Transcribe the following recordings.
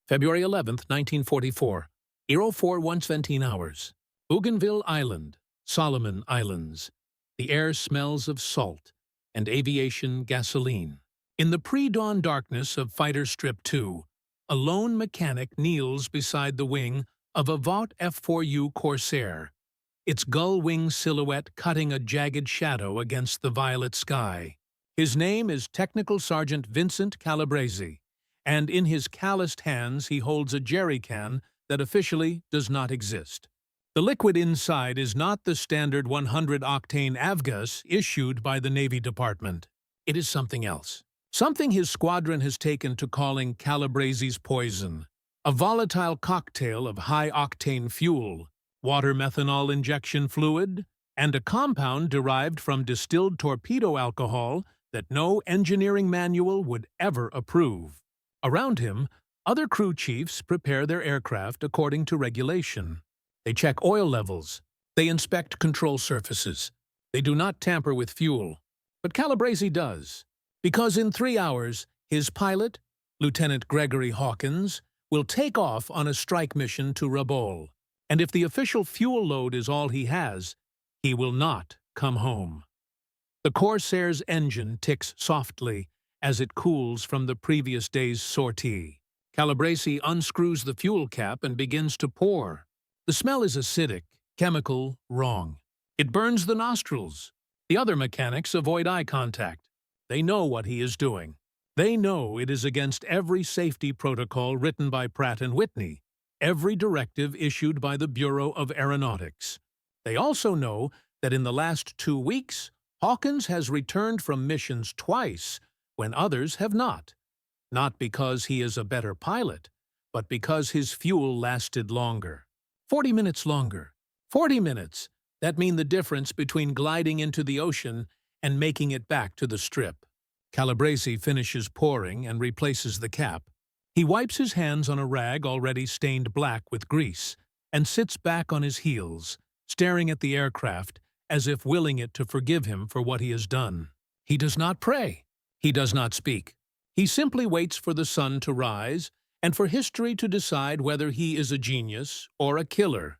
February 11, 1944. 04:17 hours. Bougainville Island, Solomon Islands. The air smells of salt and aviation gasoline. In the pre-dawn darkness of Fighter Strip 2, a lone mechanic kneels beside the wing of a Vought F-4U Corsair, its gull-wing silhouette cutting a jagged shadow against the violet sky. His name is Technical Sergeant Vincent Calabrese, and in his calloused hands he holds a jerry can that officially does not exist. The liquid inside is not the standard 100-octane avgas issued by the Navy Department. It is something else. Something his squadron has taken to calling Calabrese's poison. A volatile cocktail of high-octane fuel, water methanol injection fluid, and a compound derived from distilled torpedo alcohol that no engineering manual would ever approve. Around him, other crew chiefs prepare their aircraft according to regulation. They check oil levels. They inspect control surfaces. They do not tamper with fuel. But Calabrese does, because in 3 hours, his pilot, Lieutenant Gregory Hawkins, will take off on a strike mission to Rabaul. And if the official fuel load is all he has, he will not come home. The Corsair's engine ticks softly as it cools from the previous day's sortie. Calabrese unscrews the fuel cap and begins to pour. The smell is acidic, chemical, wrong. It burns the nostrils. The other mechanics avoid eye contact. They know what he is doing. They know it is against every safety protocol written by Pratt & Whitney, every directive issued by the Bureau of Aeronautics. They also know that in the last 2 weeks, Hawkins has returned from missions twice when others have not. Not because he is a better pilot, but because his fuel lasted longer. 40 minutes longer. 40 minutes that mean the difference between gliding into the ocean and making it back to the strip. Calabrese finishes pouring and replaces the cap. He wipes his hands on a rag already stained black with grease and sits back on his heels, staring at the aircraft as if willing it to forgive him for what he has done. He does not pray. He does not speak. He simply waits for the sun to rise and for history to decide whether he is a genius or a killer.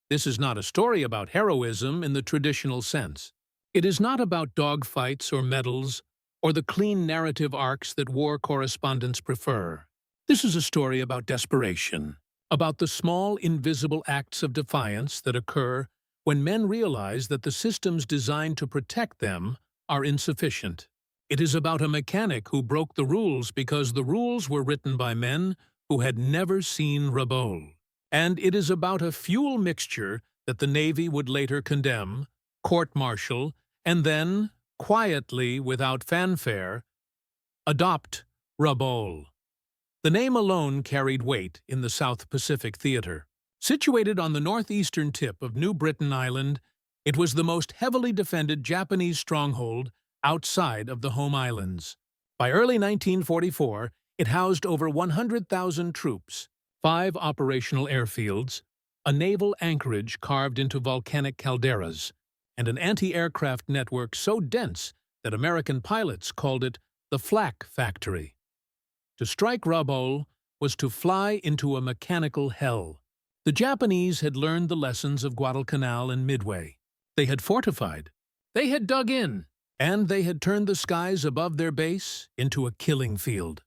This is not a story about heroism in the traditional sense. It is not about dogfights or medals or the clean narrative arcs that war correspondents prefer. This is a story about desperation, about the small, invisible acts of defiance that occur when men realize that the systems designed to protect them are insufficient. It is about a mechanic who broke the rules because the rules were written by men who had never seen Rabaul. And it is about a fuel mixture that the Navy would later condemn, court-martial, and then, quietly, without fanfare, adopt Rabaul. The name alone carried weight in the South Pacific theater. Situated on the northeastern tip of New Britain Island, it was the most heavily defended Japanese stronghold outside of the home islands. By early 1944, it housed over 100,000 troops, 5 operational airfields, a naval anchorage carved into volcanic calderas, and an anti-aircraft network so dense that American pilots called it the Flak Factory. To strike Rabaul was to fly into a mechanical hell. The Japanese had learned the lessons of Guadalcanal and Midway. They had fortified. They had dug in. And they had turned the skies above their base into a killing field.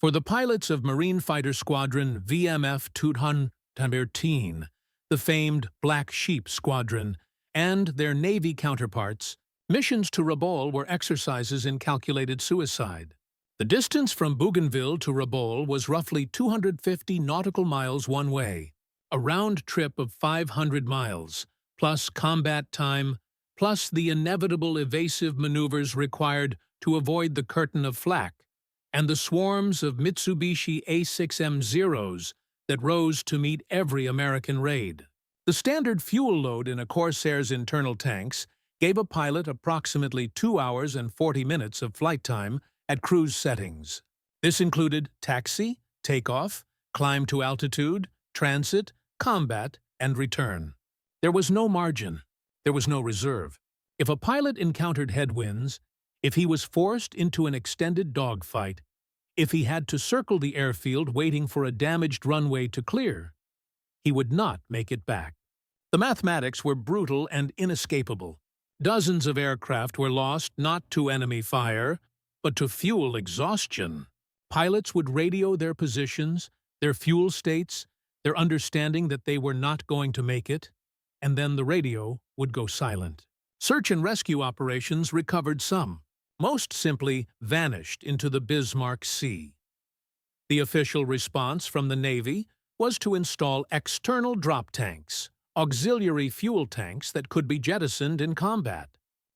For the pilots of Marine Fighter Squadron VMF 213, the famed Black Sheep Squadron, and their Navy counterparts, missions to Rabaul were exercises in calculated suicide. The distance from Bougainville to Rabaul was roughly 250 nautical miles one way, a round trip of 500 miles, plus combat time, plus the inevitable evasive maneuvers required to avoid the curtain of flak, and the swarms of Mitsubishi A6M0s that rose to meet every American raid. The standard fuel load in a Corsair's internal tanks gave a pilot approximately 2 hours and 40 minutes of flight time at cruise settings. This included taxi, takeoff, climb to altitude, transit, combat, and return. There was no margin. There was no reserve. If a pilot encountered headwinds, if he was forced into an extended dogfight, If he had to circle the airfield waiting for a damaged runway to clear, he would not make it back. The mathematics were brutal and inescapable. Dozens of aircraft were lost not to enemy fire, but to fuel exhaustion. Pilots would radio their positions, their fuel states, their understanding that they were not going to make it, and then the radio would go silent. Search and rescue operations recovered some. Most simply vanished into the Bismarck Sea. The official response from the Navy was to install external drop tanks, auxiliary fuel tanks that could be jettisoned in combat.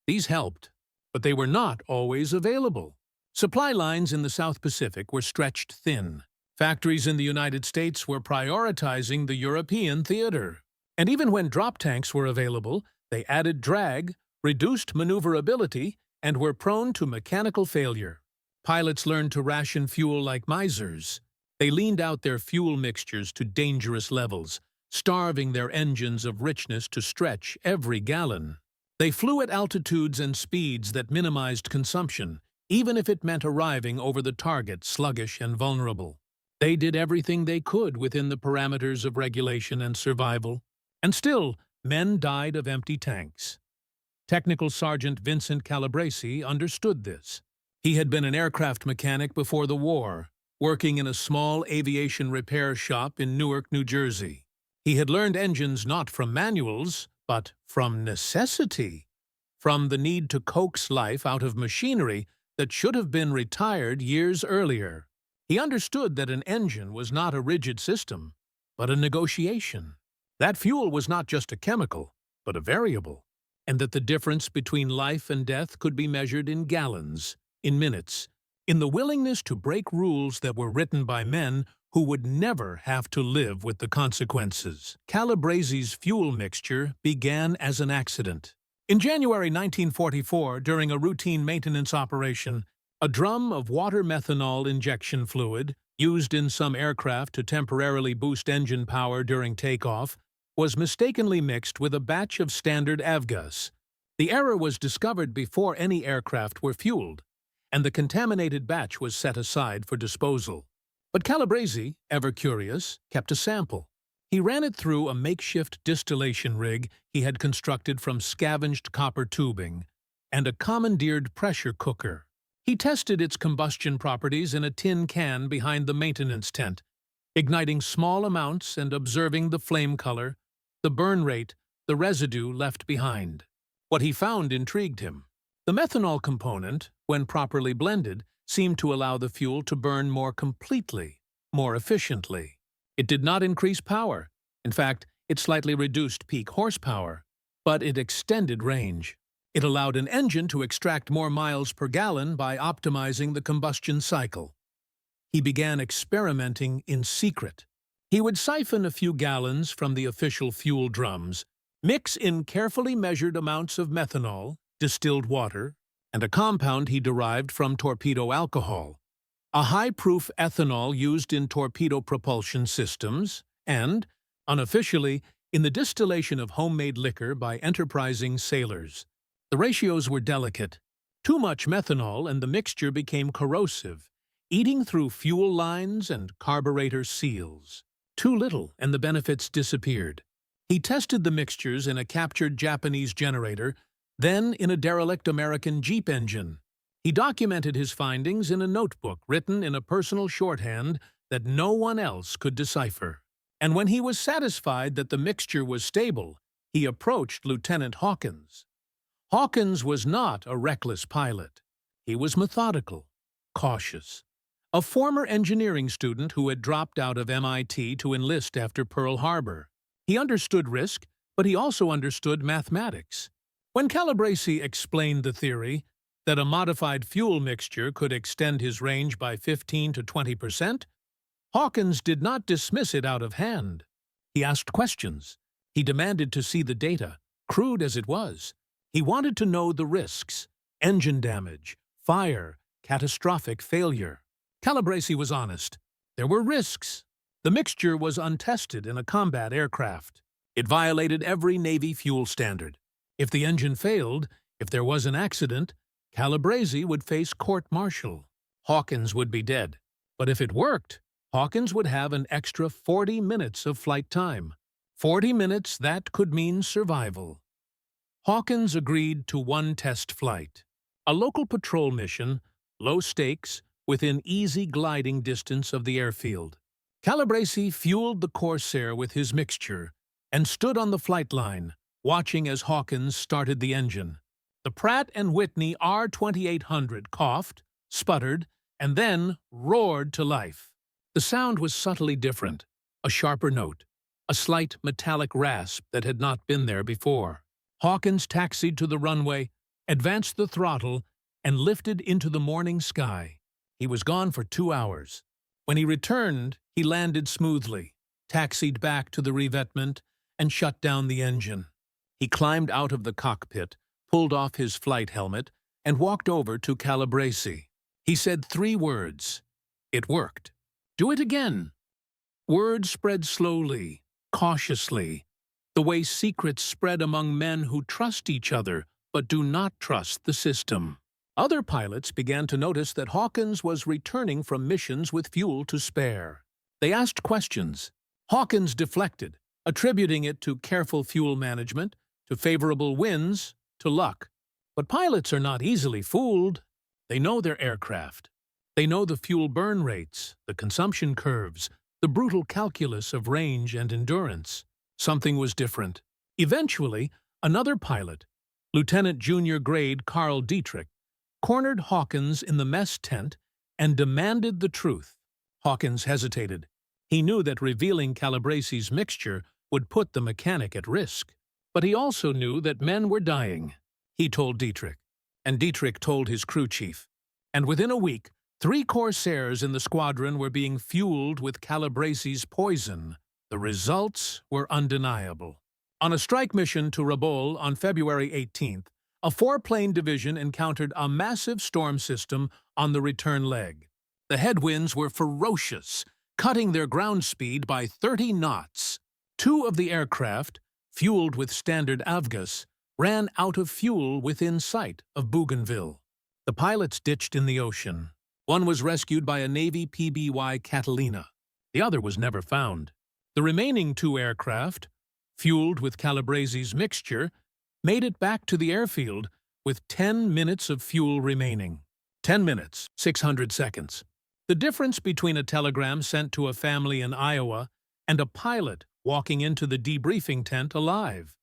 These helped, but they were not always available. Supply lines in the South Pacific were stretched thin. Factories in the United States were prioritizing the European theater. And even when drop tanks were available, they added drag, reduced maneuverability, and were prone to mechanical failure. Pilots learned to ration fuel like misers. They leaned out their fuel mixtures to dangerous levels, starving their engines of richness to stretch every gallon. They flew at altitudes and speeds that minimized consumption, even if it meant arriving over the target sluggish and vulnerable. They did everything they could within the parameters of regulation and survival, and still, men died of empty tanks. Technical Sergeant Vincent Calabrese understood this. He had been an aircraft mechanic before the war, working in a small aviation repair shop in Newark, New Jersey. He had learned engines not from manuals, but from necessity, from the need to coax life out of machinery that should have been retired years earlier. He understood that an engine was not a rigid system, but a negotiation. That fuel was not just a chemical, but a variable, and that the difference between life and death could be measured in gallons, in minutes, in the willingness to break rules that were written by men who would never have to live with the consequences. Calabrese's fuel mixture began as an accident. In January 1944, during a routine maintenance operation, a drum of water methanol injection fluid, used in some aircraft to temporarily boost engine power during takeoff, was mistakenly mixed with a batch of standard avgas. The error was discovered before any aircraft were fueled, and the contaminated batch was set aside for disposal. But Calabrese, ever curious, kept a sample. He ran it through a makeshift distillation rig he had constructed from scavenged copper tubing and a commandeered pressure cooker. He tested its combustion properties in a tin can behind the maintenance tent, igniting small amounts and observing the flame color, the burn rate, the residue left behind. What he found intrigued him. The methanol component, when properly blended, seemed to allow the fuel to burn more completely, more efficiently. It did not increase power. In fact, it slightly reduced peak horsepower, but it extended range. It allowed an engine to extract more miles per gallon by optimizing the combustion cycle. He began experimenting in secret. He would siphon a few gallons from the official fuel drums, mix in carefully measured amounts of methanol, distilled water, and a compound he derived from torpedo alcohol, a high-proof ethanol used in torpedo propulsion systems, and, unofficially, in the distillation of homemade liquor by enterprising sailors. The ratios were delicate. Too much methanol and the mixture became corrosive, eating through fuel lines and carburetor seals. Too little, and the benefits disappeared. He tested the mixtures in a captured Japanese generator, then in a derelict American Jeep engine. He documented his findings in a notebook written in a personal shorthand that no one else could decipher. And when he was satisfied that the mixture was stable, he approached Lieutenant Hawkins. Hawkins was not a reckless pilot. He was methodical, cautious. A former engineering student who had dropped out of MIT to enlist after Pearl Harbor. He understood risk, but he also understood mathematics. When Calabrese explained the theory that a modified fuel mixture could extend his range by 15 to 20%, Hawkins did not dismiss it out of hand. He asked questions. He demanded to see the data, crude as it was. He wanted to know the risks: engine damage, fire, catastrophic failure. Calabrese was honest. There were risks. The mixture was untested in a combat aircraft. It violated every Navy fuel standard. If the engine failed, if there was an accident, Calabrese would face court-martial. Hawkins would be dead. But if it worked, Hawkins would have an extra 40 minutes of flight time. 40 minutes that could mean survival. Hawkins agreed to one test flight. A local patrol mission, low stakes, within easy gliding distance of the airfield. Calabrese fueled the Corsair with his mixture and stood on the flight line, watching as Hawkins started the engine. The Pratt & Whitney R2800 coughed, sputtered, and then roared to life. The sound was subtly different, a sharper note, a slight metallic rasp that had not been there before. Hawkins taxied to the runway, advanced the throttle, and lifted into the morning sky. He was gone for 2 hours. When he returned, he landed smoothly, taxied back to the revetment, and shut down the engine. He climbed out of the cockpit, pulled off his flight helmet, and walked over to Calabrese. He said 3 words. It worked. Do it again. Words spread slowly, cautiously, the way secrets spread among men who trust each other but do not trust the system. Other pilots began to notice that Hawkins was returning from missions with fuel to spare. They asked questions. Hawkins deflected, attributing it to careful fuel management, to favorable winds, to luck. But pilots are not easily fooled. They know their aircraft. They know the fuel burn rates, the consumption curves, the brutal calculus of range and endurance. Something was different. Eventually, another pilot, Lieutenant Junior Grade Carl Dietrich, cornered Hawkins in the mess tent and demanded the truth. Hawkins hesitated. He knew that revealing Calabrese's mixture would put the mechanic at risk. But he also knew that men were dying. He told Dietrich, and Dietrich told his crew chief. And within a week, 3 Corsairs in the squadron were being fueled with Calabrese's poison. The results were undeniable. On a strike mission to Rabaul on February 18th, a 4-plane division encountered a massive storm system on the return leg. The headwinds were ferocious, cutting their ground speed by 30 knots. 2 of the aircraft, fueled with standard avgas, ran out of fuel within sight of Bougainville. The pilots ditched in the ocean. One was rescued by a Navy PBY Catalina. The other was never found. The remaining 2 aircraft, fueled with Calabrese's mixture, made it back to the airfield with 10 minutes of fuel remaining. 10 minutes, 600 seconds. The difference between a telegram sent to a family in Iowa and a pilot walking into the debriefing tent alive.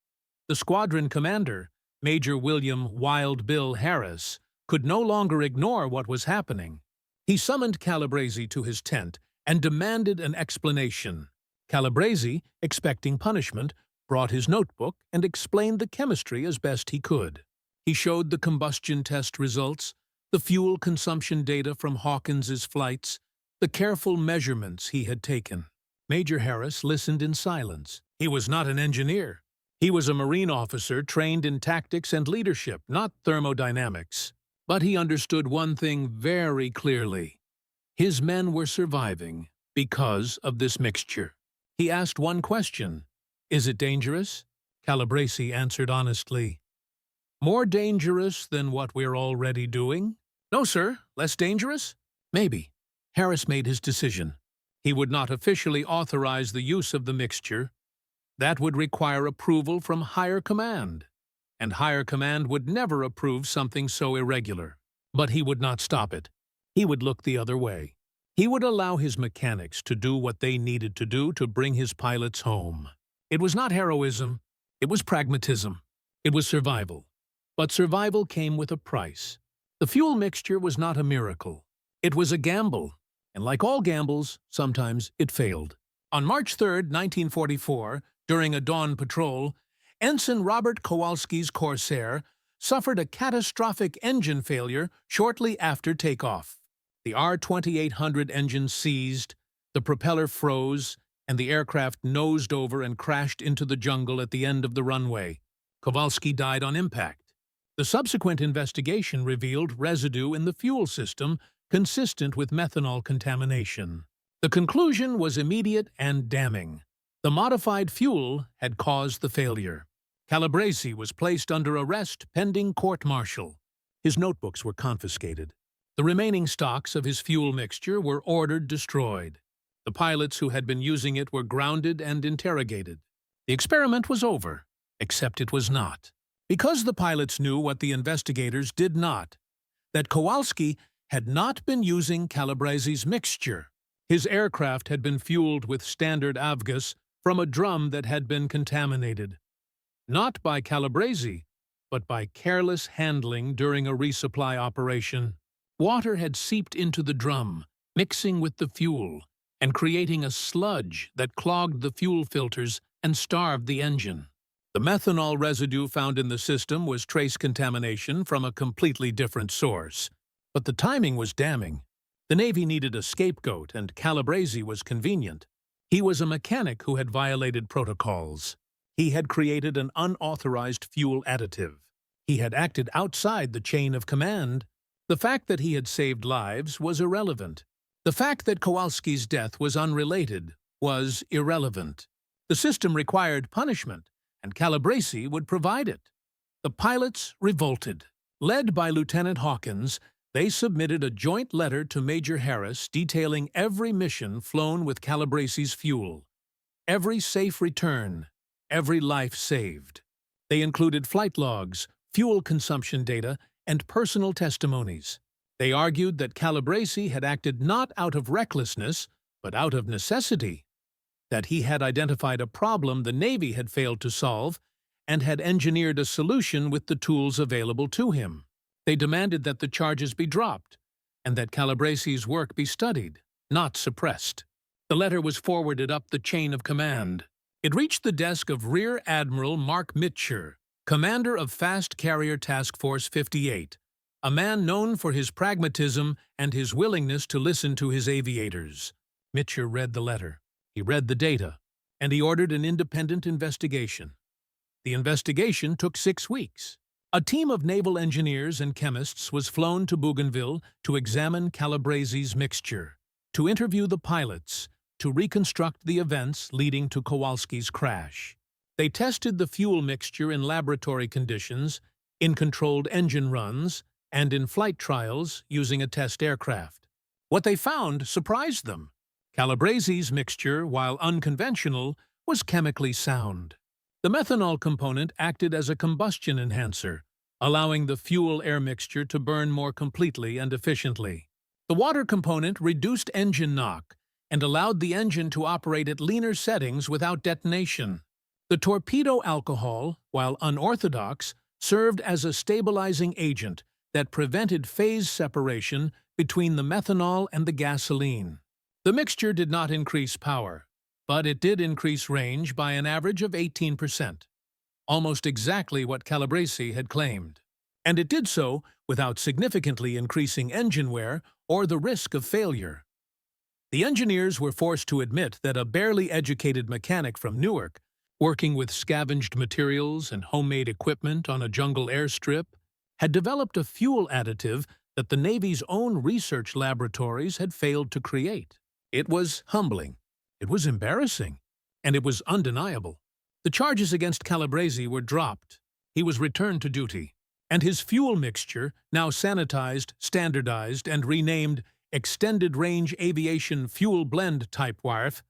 The squadron commander, Major William Wild Bill Harris, could no longer ignore what was happening. He summoned Calabrese to his tent and demanded an explanation. Calabrese, expecting punishment, brought his notebook and explained the chemistry as best he could. He showed the combustion test results, the fuel consumption data from Hawkins's flights, the careful measurements he had taken. Major Harris listened in silence. He was not an engineer. He was a Marine officer trained in tactics and leadership, not thermodynamics. But he understood one thing very clearly. His men were surviving because of this mixture. He asked one question. Is it dangerous? Calabrese answered honestly. More dangerous than what we're already doing? No, sir. Less dangerous? Maybe. Harris made his decision. He would not officially authorize the use of the mixture. That would require approval from higher command. And higher command would never approve something so irregular. But he would not stop it. He would look the other way. He would allow his mechanics to do what they needed to do to bring his pilots home. It was not heroism. It was pragmatism. It was survival. But survival came with a price. The fuel mixture was not a miracle. It was a gamble. And like all gambles, sometimes it failed. On March 3, 1944, during a dawn patrol, Ensign Robert Kowalski's Corsair suffered a catastrophic engine failure shortly after takeoff. The R2800 engine seized, the propeller froze, and the aircraft nosed over and crashed into the jungle at the end of the runway. Kowalski died on impact. The subsequent investigation revealed residue in the fuel system consistent with methanol contamination. The conclusion was immediate and damning. The modified fuel had caused the failure. Calabrese was placed under arrest pending court-martial. His notebooks were confiscated. The remaining stocks of his fuel mixture were ordered destroyed. The pilots who had been using it were grounded and interrogated. The experiment was over, except it was not. Because the pilots knew what the investigators did not, that Kowalski had not been using Calabrese's mixture. His aircraft had been fueled with standard avgas from a drum that had been contaminated. Not by Calabrese, but by careless handling during a resupply operation. Water had seeped into the drum, mixing with the fuel, and creating a sludge that clogged the fuel filters and starved the engine. The methanol residue found in the system was trace contamination from a completely different source. But the timing was damning. The Navy needed a scapegoat, and Calabrese was convenient. He was a mechanic who had violated protocols. He had created an unauthorized fuel additive. He had acted outside the chain of command. The fact that he had saved lives was irrelevant. The fact that Kowalski's death was unrelated was irrelevant. The system required punishment, and Calabrese would provide it. The pilots revolted. Led by Lieutenant Hawkins, they submitted a joint letter to Major Harris detailing every mission flown with Calabrese's fuel, every safe return, every life saved. They included flight logs, fuel consumption data, and personal testimonies. They argued that Calabrese had acted not out of recklessness, but out of necessity, that he had identified a problem the Navy had failed to solve and had engineered a solution with the tools available to him. They demanded that the charges be dropped and that Calabrese's work be studied, not suppressed. The letter was forwarded up the chain of command. It reached the desk of Rear Admiral Mark Mitcher, commander of Fast Carrier Task Force 58, a man known for his pragmatism and his willingness to listen to his aviators. Mitcher read the letter. He read the data, and he ordered an independent investigation. The investigation took 6 weeks. A team of naval engineers and chemists was flown to Bougainville to examine Calabrese's mixture, to interview the pilots, to reconstruct the events leading to Kowalski's crash. They tested the fuel mixture in laboratory conditions, in controlled engine runs, and in flight trials using a test aircraft. What they found surprised them. Calabrese's mixture, while unconventional, was chemically sound. The methanol component acted as a combustion enhancer, allowing the fuel-air mixture to burn more completely and efficiently. The water component reduced engine knock and allowed the engine to operate at leaner settings without detonation. The torpedo alcohol, while unorthodox, served as a stabilizing agent that prevented phase separation between the methanol and the gasoline. The mixture did not increase power, but it did increase range by an average of 18%, almost exactly what Calabrese had claimed. And it did so without significantly increasing engine wear or the risk of failure. The engineers were forced to admit that a barely educated mechanic from Newark, working with scavenged materials and homemade equipment on a jungle airstrip, had developed a fuel additive that the Navy's own research laboratories had failed to create. It was humbling. It was embarrassing, and it was undeniable. The charges against Calabrese were dropped. He was returned to duty, and his fuel mixture, now sanitized, standardized, and renamed Extended Range Aviation Fuel Blend Type WARF,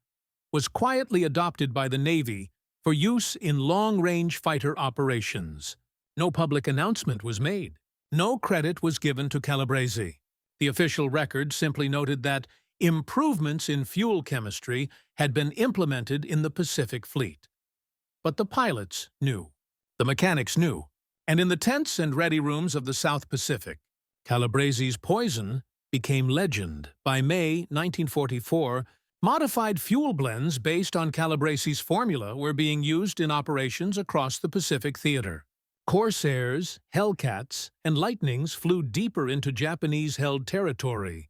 was quietly adopted by the Navy for use in long-range fighter operations. No public announcement was made. No credit was given to Calabrese. The official record simply noted that improvements in fuel chemistry had been implemented in the Pacific Fleet. But the pilots knew. The mechanics knew. And in the tents and ready rooms of the South Pacific, Calabrese's poison became legend. By May 1944, modified fuel blends based on Calabrese's formula were being used in operations across the Pacific theater. Corsairs, Hellcats, and Lightnings flew deeper into Japanese-held territory,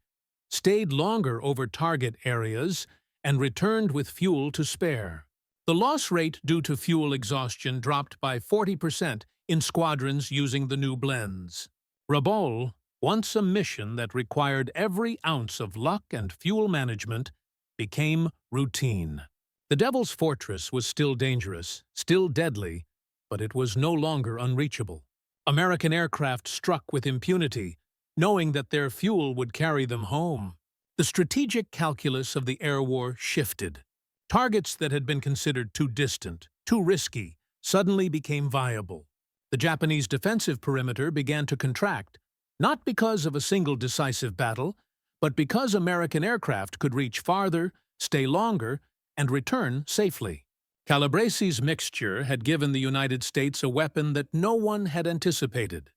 stayed longer over target areas, and returned with fuel to spare. The loss rate due to fuel exhaustion dropped by 40% in squadrons using the new blends. Rabaul, once a mission that required every ounce of luck and fuel management, became routine. The Devil's Fortress was still dangerous, still deadly, but it was no longer unreachable. American aircraft struck with impunity, knowing that their fuel would carry them home. The strategic calculus of the air war shifted. Targets that had been considered too distant, too risky, suddenly became viable. The Japanese defensive perimeter began to contract, not because of a single decisive battle, but because American aircraft could reach farther, stay longer, and return safely. Calabrese's mixture had given the United States a weapon that no one had anticipated.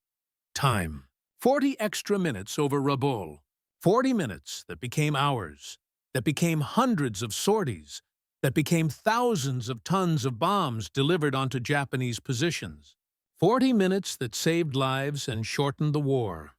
Time. 40 extra minutes over Rabaul. 40 minutes that became hours, that became hundreds of sorties, that became thousands of tons of bombs delivered onto Japanese positions. 40 minutes that saved lives and shortened the war.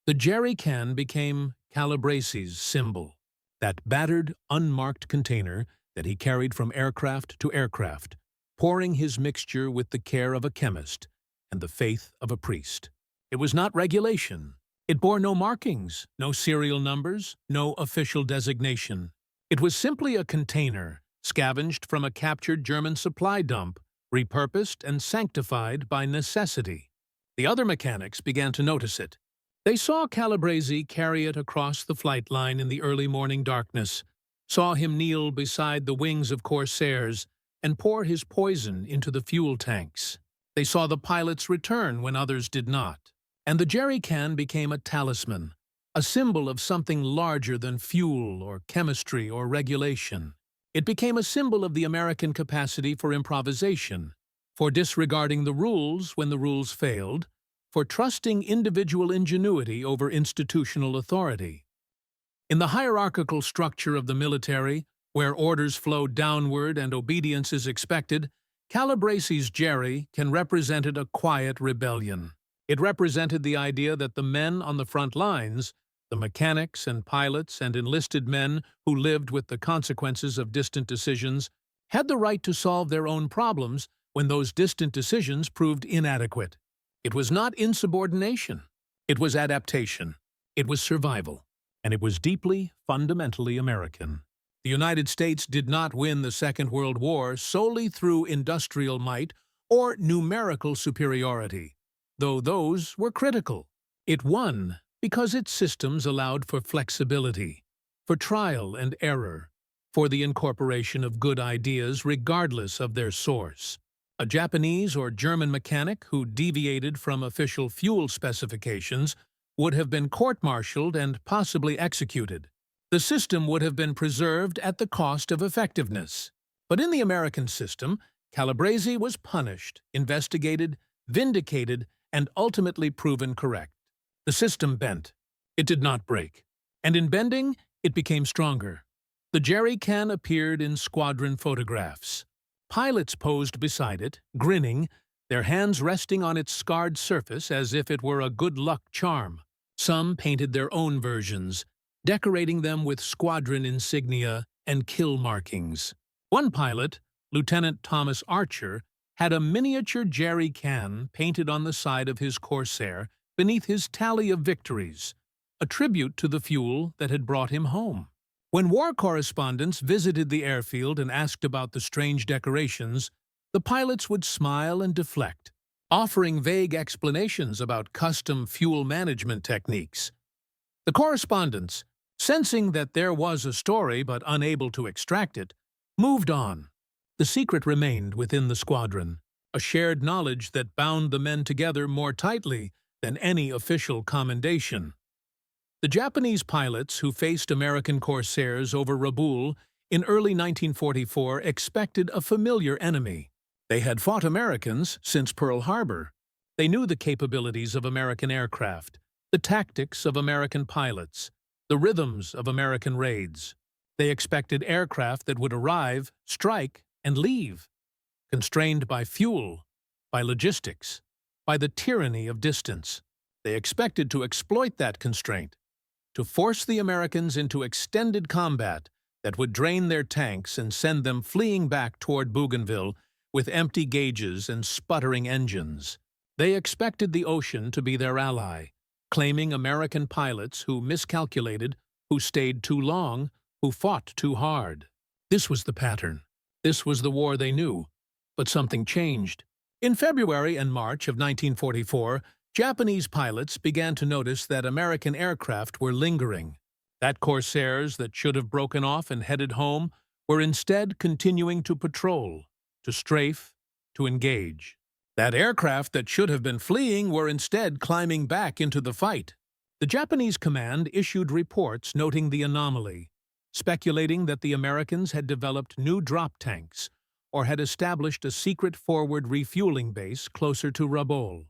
The jerry can became Calabrese's symbol, that battered, unmarked container that he carried from aircraft to aircraft, pouring his mixture with the care of a chemist and the faith of a priest. It was not regulation. It bore no markings, no serial numbers, no official designation. It was simply a container, scavenged from a captured German supply dump, repurposed and sanctified by necessity. The other mechanics began to notice it. They saw Calabrese carry it across the flight line in the early morning darkness, saw him kneel beside the wings of Corsairs and pour his poison into the fuel tanks. They saw the pilots return when others did not. And the jerry can became a talisman, a symbol of something larger than fuel or chemistry or regulation. It became a symbol of the American capacity for improvisation, for disregarding the rules when the rules failed, for trusting individual ingenuity over institutional authority. In the hierarchical structure of the military, where orders flow downward and obedience is expected, Calabrese's jerry can represented a quiet rebellion. It represented the idea that the men on the front lines, the mechanics and pilots and enlisted men who lived with the consequences of distant decisions, had the right to solve their own problems when those distant decisions proved inadequate. It was not insubordination. It was adaptation. It was survival. And it was deeply, fundamentally American. The United States did not win the Second World War solely through industrial might or numerical superiority, though those were critical. It won because its systems allowed for flexibility, for trial and error, for the incorporation of good ideas regardless of their source. A Japanese or German mechanic who deviated from official fuel specifications would have been court-martialed and possibly executed. The system would have been preserved at the cost of effectiveness. But in the American system, Calabrese was punished, investigated, vindicated, and ultimately proven correct. The system bent. It did not break. And in bending, it became stronger. The jerry can appeared in squadron photographs. Pilots posed beside it, grinning, their hands resting on its scarred surface as if it were a good luck charm. Some painted their own versions, decorating them with squadron insignia and kill markings. One pilot, Lieutenant Thomas Archer, had a miniature jerry can painted on the side of his Corsair beneath his tally of victories, a tribute to the fuel that had brought him home. When war correspondents visited the airfield and asked about the strange decorations, the pilots would smile and deflect, offering vague explanations about custom fuel management techniques. The correspondents, sensing that there was a story but unable to extract it, moved on. The secret remained within the squadron, a shared knowledge that bound the men together more tightly than any official commendation. The Japanese pilots who faced American Corsairs over Rabaul in early 1944 expected a familiar enemy. They had fought Americans since Pearl Harbor. They knew the capabilities of American aircraft, the tactics of American pilots, the rhythms of American raids. They expected aircraft that would arrive, strike, and leave, constrained by fuel, by logistics, by the tyranny of distance. They expected to exploit that constraint, to force the Americans into extended combat that would drain their tanks and send them fleeing back toward Bougainville with empty gauges and sputtering engines. They expected the ocean to be their ally, claiming American pilots who miscalculated, who stayed too long, who fought too hard. This was the pattern. This was the war they knew. But something changed. In February and March of 1944, Japanese pilots began to notice that American aircraft were lingering, that Corsairs that should have broken off and headed home were instead continuing to patrol, to strafe, to engage. That aircraft that should have been fleeing were instead climbing back into the fight. The Japanese command issued reports noting the anomaly, speculating that the Americans had developed new drop tanks or had established a secret forward refueling base closer to Rabaul.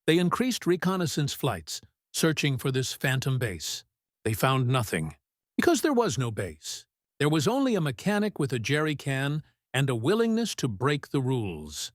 They increased reconnaissance flights, searching for this phantom base. They found nothing, because there was no base. There was only a mechanic with a jerry can and a willingness to break the rules.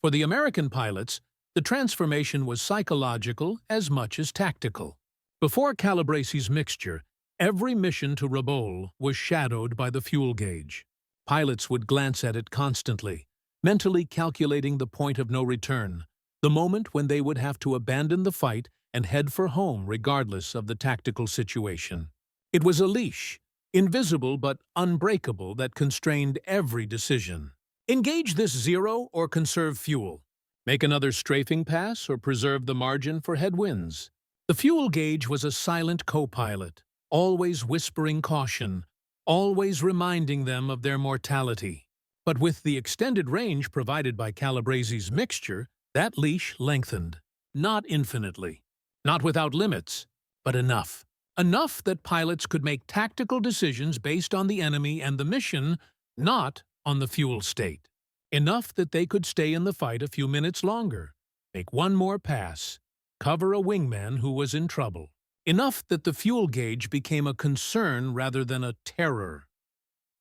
For the American pilots, the transformation was psychological as much as tactical. Before Calabrese's mixture, every mission to Rabaul was shadowed by the fuel gauge. Pilots would glance at it constantly, mentally calculating the point of no return, the moment when they would have to abandon the fight and head for home regardless of the tactical situation. It was a leash, invisible but unbreakable, that constrained every decision. Engage this zero or conserve fuel. Make another strafing pass or preserve the margin for headwinds. The fuel gauge was a silent co-pilot, always whispering caution, always reminding them of their mortality. But with the extended range provided by Calabrese's mixture, that leash lengthened. Not infinitely, not without limits, but enough. Enough that pilots could make tactical decisions based on the enemy and the mission, not on the fuel state. Enough that they could stay in the fight a few minutes longer, make one more pass, cover a wingman who was in trouble. Enough that the fuel gauge became a concern rather than a terror.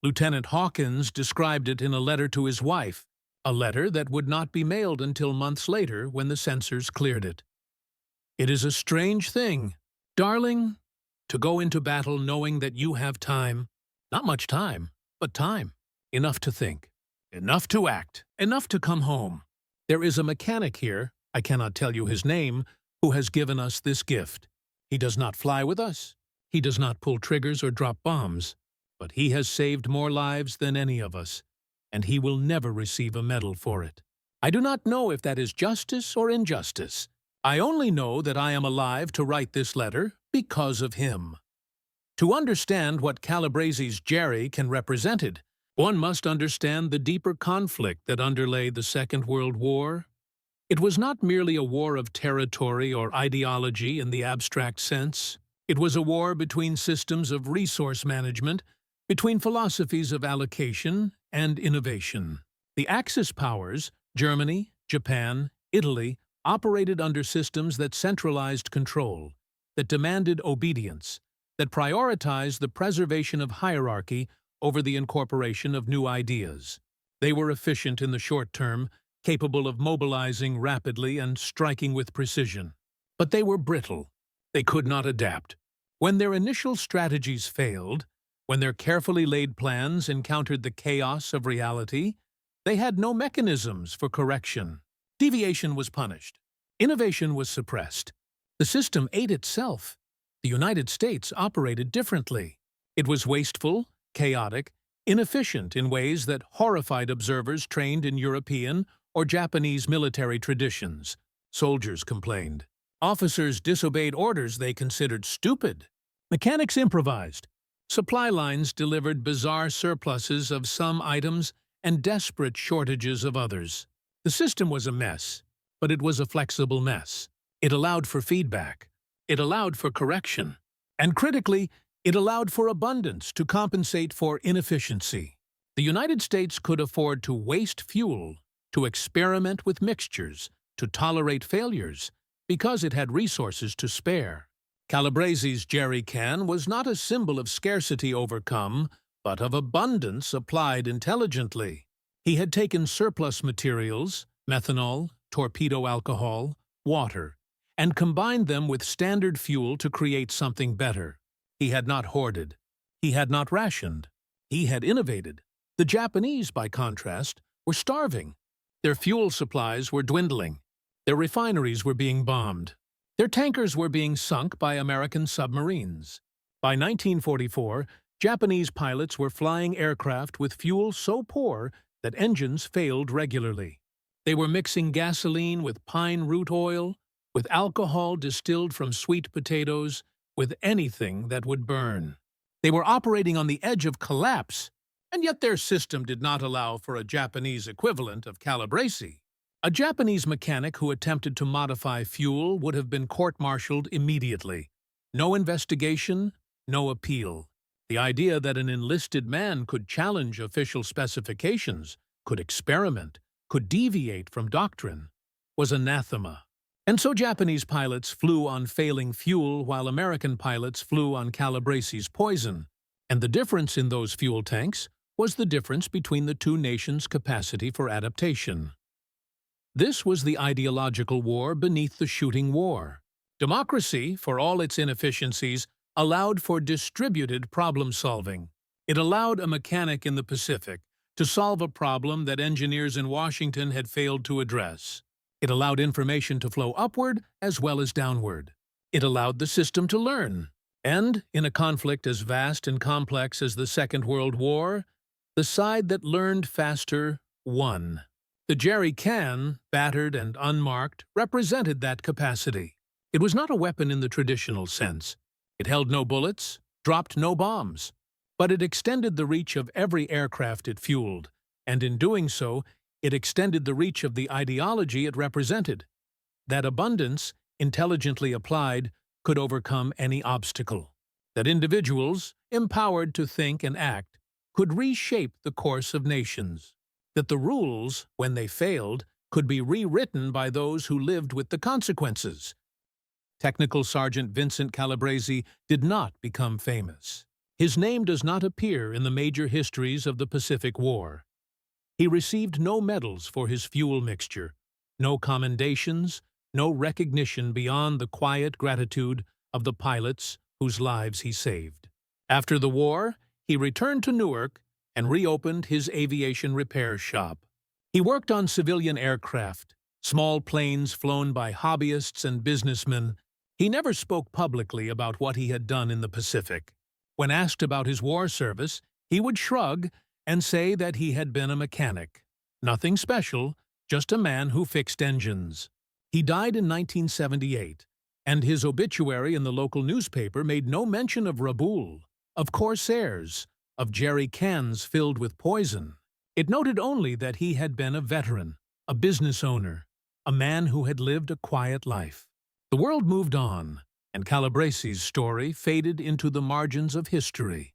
Lieutenant Hawkins described it in a letter to his wife, a letter that would not be mailed until months later when the censors cleared it. It is a strange thing, darling, to go into battle knowing that you have time. Not much time, but time. Enough to think. Enough to act. Enough to come home. There is a mechanic here, I cannot tell you his name, who has given us this gift. He does not fly with us. He does not pull triggers or drop bombs. But he has saved more lives than any of us, and he will never receive a medal for it. I do not know if that is justice or injustice. I only know that I am alive to write this letter because of him. To understand what Calabrese's jerry can represent it, one must understand the deeper conflict that underlay the Second World War. It was not merely a war of territory or ideology in the abstract sense. It was a war between systems of resource management, between philosophies of allocation and innovation. The Axis powers, Germany, Japan, Italy, operated under systems that centralized control, that demanded obedience, that prioritized the preservation of hierarchy over the incorporation of new ideas. They were efficient in the short term, capable of mobilizing rapidly and striking with precision. But they were brittle. They could not adapt. When their initial strategies failed, when their carefully laid plans encountered the chaos of reality, they had no mechanisms for correction. Deviation was punished. Innovation was suppressed. The system ate itself. The United States operated differently. It was wasteful, chaotic, inefficient in ways that horrified observers trained in European or Japanese military traditions. Soldiers complained. Officers disobeyed orders they considered stupid. Mechanics improvised. Supply lines delivered bizarre surpluses of some items and desperate shortages of others. The system was a mess, but it was a flexible mess. It allowed for feedback. It allowed for correction. And critically, it allowed for abundance to compensate for inefficiency. The United States could afford to waste fuel, to experiment with mixtures, to tolerate failures, because it had resources to spare. Calabrese's jerry can was not a symbol of scarcity overcome, but of abundance applied intelligently. He had taken surplus materials, methanol, torpedo alcohol, water, and combined them with standard fuel to create something better. He had not hoarded. He had not rationed. He had innovated. The Japanese, by contrast, were starving. Their fuel supplies were dwindling. Their refineries were being bombed. Their tankers were being sunk by American submarines. By 1944, Japanese pilots were flying aircraft with fuel so poor that engines failed regularly. They were mixing gasoline with pine root oil, with alcohol distilled from sweet potatoes, with anything that would burn. They were operating on the edge of collapse, and yet their system did not allow for a Japanese equivalent of Calabrese. A Japanese mechanic who attempted to modify fuel would have been court-martialed immediately. No investigation, no appeal. The idea that an enlisted man could challenge official specifications, could experiment, could deviate from doctrine, was anathema. And so Japanese pilots flew on failing fuel while American pilots flew on Calabrese's poison. And the difference in those fuel tanks was the difference between the two nations' capacity for adaptation. This was the ideological war beneath the shooting war. Democracy, for all its inefficiencies, allowed for distributed problem-solving. It allowed a mechanic in the Pacific to solve a problem that engineers in Washington had failed to address. It allowed information to flow upward as well as downward. It allowed the system to learn. And, in a conflict as vast and complex as the Second World War, the side that learned faster won. The jerry can, battered and unmarked, represented that capacity. It was not a weapon in the traditional sense. It held no bullets, dropped no bombs, but it extended the reach of every aircraft it fueled, and in doing so, it extended the reach of the ideology it represented. That abundance, intelligently applied, could overcome any obstacle. That individuals, empowered to think and act, could reshape the course of nations. That the rules, when they failed, could be rewritten by those who lived with the consequences. Technical Sergeant Vincent Calabrese did not become famous. His name does not appear in the major histories of the Pacific War. He received no medals for his fuel mixture, no commendations, no recognition beyond the quiet gratitude of the pilots whose lives he saved. After the war, he returned to Newark and reopened his aviation repair shop. He worked on civilian aircraft, small planes flown by hobbyists and businessmen. He never spoke publicly about what he had done in the Pacific. When asked about his war service, he would shrug and say that he had been a mechanic. Nothing special, just a man who fixed engines. He died in 1978, and his obituary in the local newspaper made no mention of Rabaul, of Corsairs, of jerry cans filled with poison. It noted only that he had been a veteran, a business owner, a man who had lived a quiet life. The world moved on, and Calabrese's story faded into the margins of history.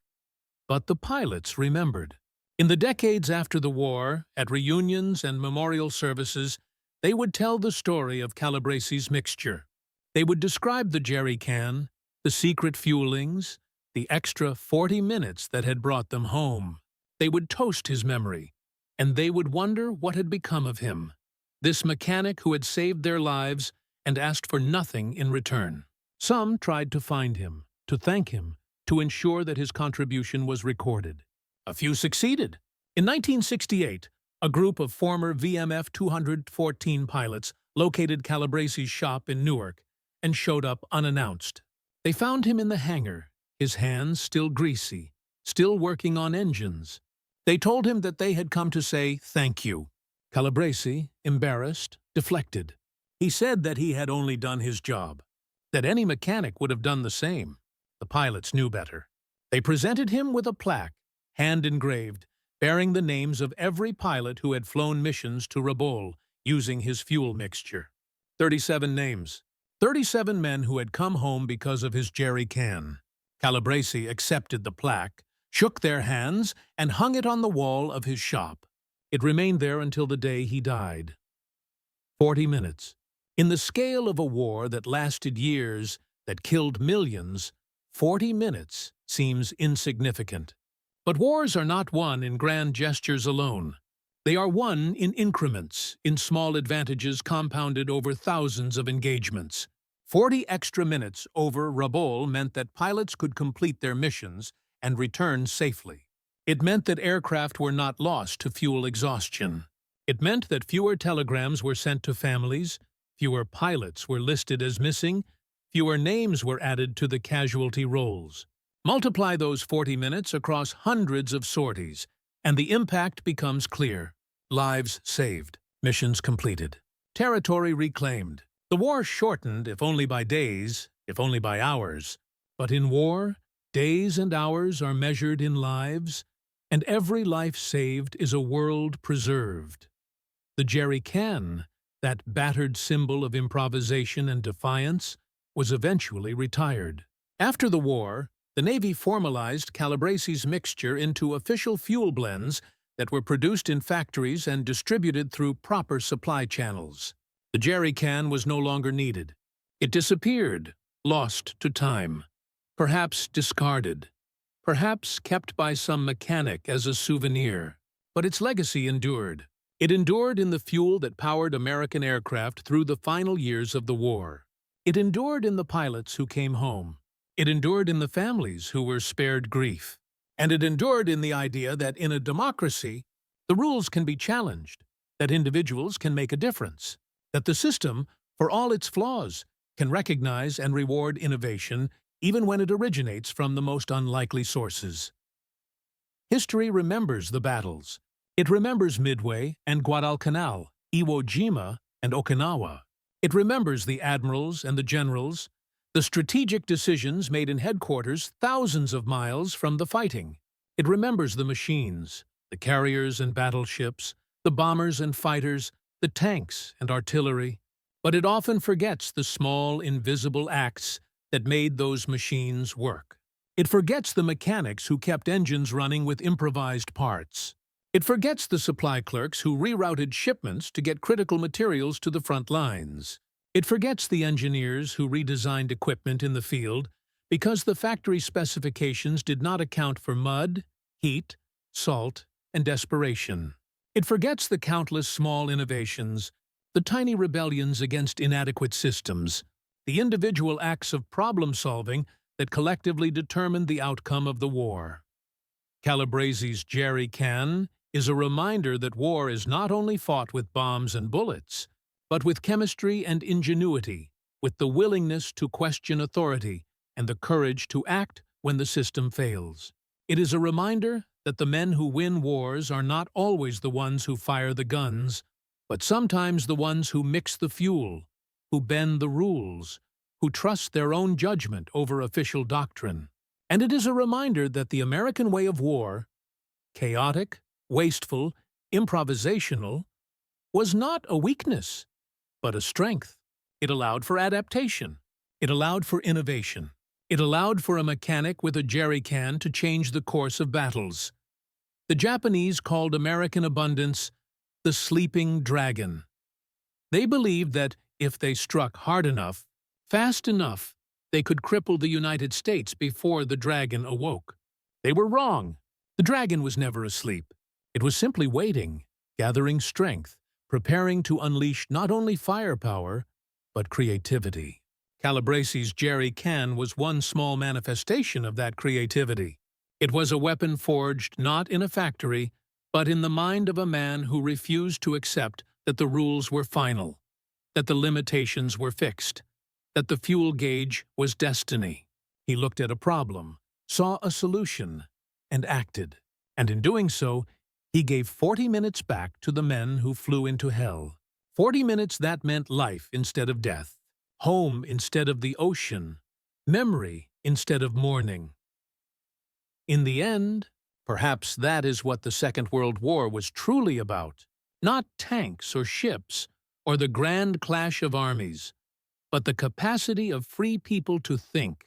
But the pilots remembered. In the decades after the war, at reunions and memorial services, they would tell the story of Calabrese's mixture. They would describe the jerry can, the secret fuelings, the extra 40 minutes that had brought them home. They would toast his memory, and they would wonder what had become of him, this mechanic who had saved their lives and asked for nothing in return. Some tried to find him, to thank him, to ensure that his contribution was recorded. A few succeeded. In 1968, a group of former VMF 214 pilots located Calabrese's shop in Newark and showed up unannounced. They found him in the hangar, his hands still greasy, still working on engines. They told him that they had come to say thank you. Calabrese, embarrassed, deflected. He said that he had only done his job, that any mechanic would have done the same. The pilots knew better. They presented him with a plaque, hand-engraved, bearing the names of every pilot who had flown missions to Rabaul using his fuel mixture. 37 names. 37 men who had come home because of his jerry can. Calabrese accepted the plaque, shook their hands, and hung it on the wall of his shop. It remained there until the day he died. 40 minutes. In the scale of a war that lasted years, that killed millions, 40 minutes seems insignificant. But wars are not won in grand gestures alone. They are won in increments, in small advantages compounded over thousands of engagements. 40 extra minutes over Rabaul meant that pilots could complete their missions and return safely. It meant that aircraft were not lost to fuel exhaustion. It meant that fewer telegrams were sent to families, fewer pilots were listed as missing, fewer names were added to the casualty rolls. Multiply those 40 minutes across hundreds of sorties, and the impact becomes clear. Lives saved, missions completed, territory reclaimed, The war shortened, if only by days, if only by hours. But in war, days and hours are measured in lives, and every life saved is a world preserved. The jerry can, that battered symbol of improvisation and defiance, was eventually retired. After the war, the Navy formalized Calabrese's mixture into official fuel blends that were produced in factories and distributed through proper supply channels. The jerry can was no longer needed. It disappeared, lost to time, perhaps discarded, perhaps kept by some mechanic as a souvenir. But its legacy endured. It endured in the fuel that powered American aircraft through the final years of the war. It endured in the pilots who came home. It endured in the families who were spared grief. And it endured in the idea that in a democracy, the rules can be challenged, that individuals can make a difference, that the system, for all its flaws, can recognize and reward innovation even when it originates from the most unlikely sources. History remembers the battles. It remembers Midway and Guadalcanal, Iwo Jima and Okinawa. It remembers the admirals and the generals, the strategic decisions made in headquarters thousands of miles from the fighting. It remembers the machines, the carriers and battleships, the bombers and fighters, the tanks and artillery. But it often forgets the small, invisible acts that made those machines work. It forgets the mechanics who kept engines running with improvised parts. It forgets the supply clerks who rerouted shipments to get critical materials to the front lines. It forgets the engineers who redesigned equipment in the field because the factory specifications did not account for mud, heat, salt, and desperation. It forgets the countless small innovations, the tiny rebellions against inadequate systems, the individual acts of problem-solving that collectively determined the outcome of the war. Calabrese's jerry can is a reminder that war is not only fought with bombs and bullets, but with chemistry and ingenuity, with the willingness to question authority and the courage to act when the system fails. It is a reminder that the men who win wars are not always the ones who fire the guns, but sometimes the ones who mix the fuel, who bend the rules, who trust their own judgment over official doctrine. And it is a reminder that the American way of war, chaotic, wasteful, improvisational, was not a weakness, but a strength. It allowed for adaptation. It allowed for innovation. It allowed for a mechanic with a jerry can to change the course of battles. The Japanese called American abundance the sleeping dragon. They believed that if they struck hard enough, fast enough, they could cripple the United States before the dragon awoke. They were wrong. The dragon was never asleep. It was simply waiting, gathering strength, preparing to unleash not only firepower, but creativity. Calabrese's jerry can was one small manifestation of that creativity. It was a weapon forged not in a factory, but in the mind of a man who refused to accept that the rules were final, that the limitations were fixed, that the fuel gauge was destiny. He looked at a problem, saw a solution, and acted. And in doing so, he gave 40 minutes back to the men who flew into hell. 40 minutes that meant life instead of death, home instead of the ocean, memory instead of mourning. In the end, perhaps that is what the Second World War was truly about. Not tanks or ships or the grand clash of armies, but the capacity of free people to think,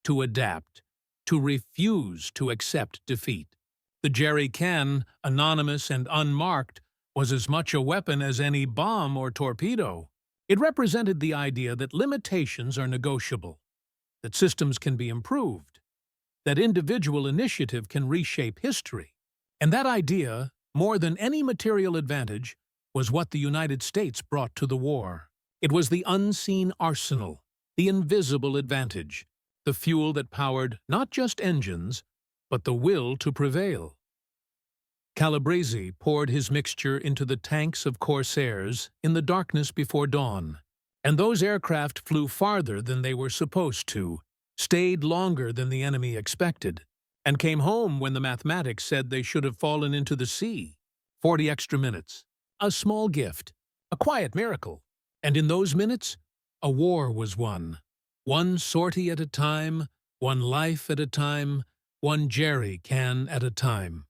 to adapt, to refuse to accept defeat. The jerry can, anonymous and unmarked, was as much a weapon as any bomb or torpedo. It represented the idea that limitations are negotiable, that systems can be improved, that individual initiative can reshape history. And that idea, more than any material advantage, was what the United States brought to the war. It was the unseen arsenal, the invisible advantage, the fuel that powered not just engines, but the will to prevail. Calabrese poured his mixture into the tanks of Corsairs in the darkness before dawn, and those aircraft flew farther than they were supposed to, stayed longer than the enemy expected, and came home when the mathematics said they should have fallen into the sea. 40 extra minutes. A small gift, a quiet miracle. And in those minutes, A war was won. One sortie at a time, one life at a time, one jerry can at a time.